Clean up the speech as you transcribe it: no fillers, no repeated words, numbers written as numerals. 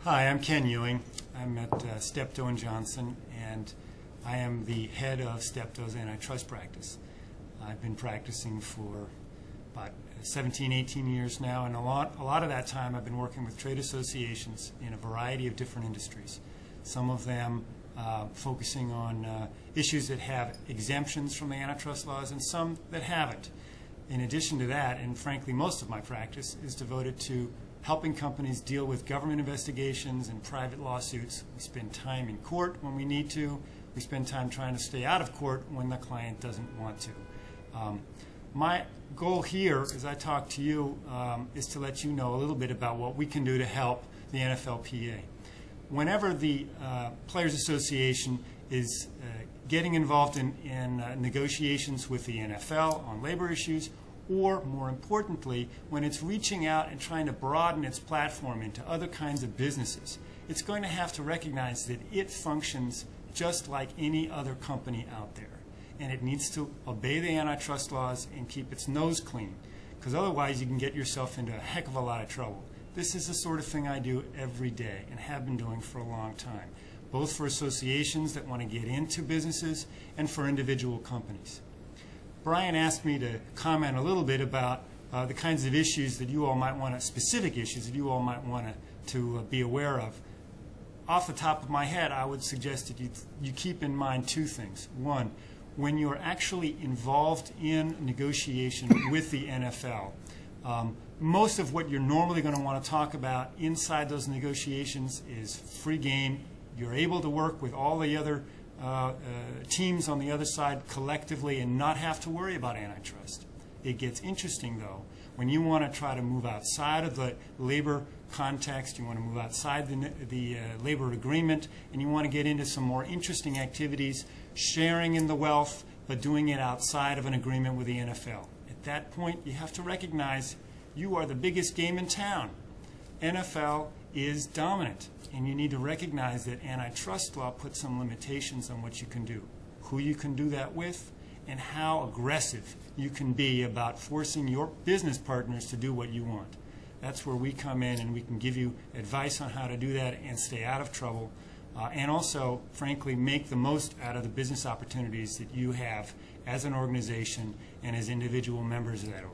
Hi, I'm Ken Ewing. I'm at Steptoe and Johnson, and I am the head of Steptoe's antitrust practice. I've been practicing for about 17, 18 years now, and a lot of that time I've been working with trade associations in a variety of different industries. Some of them focusing on issues that have exemptions from the antitrust laws, and some that haven't. In addition to that, and frankly most of my practice is devoted to helping companies deal with government investigations and private lawsuits. We spend time in court when we need to. We spend time trying to stay out of court when the client doesn't want to. My goal here, as I talk to you, is to let you know a little bit about what we can do to help the NFLPA. Whenever the Players Association is getting involved in negotiations with the NFL on labor issues, or more importantly, when it's reaching out and trying to broaden its platform into other kinds of businesses, it's going to have to recognize that it functions just like any other company out there. And it needs to obey the antitrust laws and keep its nose clean, because otherwise you can get yourself into a heck of a lot of trouble. This is the sort of thing I do every day and have been doing for a long time, both for associations that want to get into businesses and for individual companies. Brian asked me to comment a little bit about the kinds of issues that you all might want to, specific issues that you all might want to be aware of. Off the top of my head, I would suggest that you keep in mind two things. One, when you're actually involved in negotiation with the NFL, most of what you're normally going to want to talk about inside those negotiations is free game. You're able to work with all the other teams on the other side collectively and not have to worry about antitrust. It gets interesting, though, when you want to try to move outside of the labor context, you want to move outside the labor agreement, and you want to get into some more interesting activities, sharing in the wealth, but doing it outside of an agreement with the NFL. At that point, you have to recognize you are the biggest game in town. NFL is dominant, and you need to recognize that antitrust law puts some limitations on what you can do, who you can do that with, and how aggressive you can be about forcing your business partners to do what you want. That's where we come in, and we can give you advice on how to do that and stay out of trouble, and also, frankly, make the most out of the business opportunities that you have as an organization and as individual members of that organization.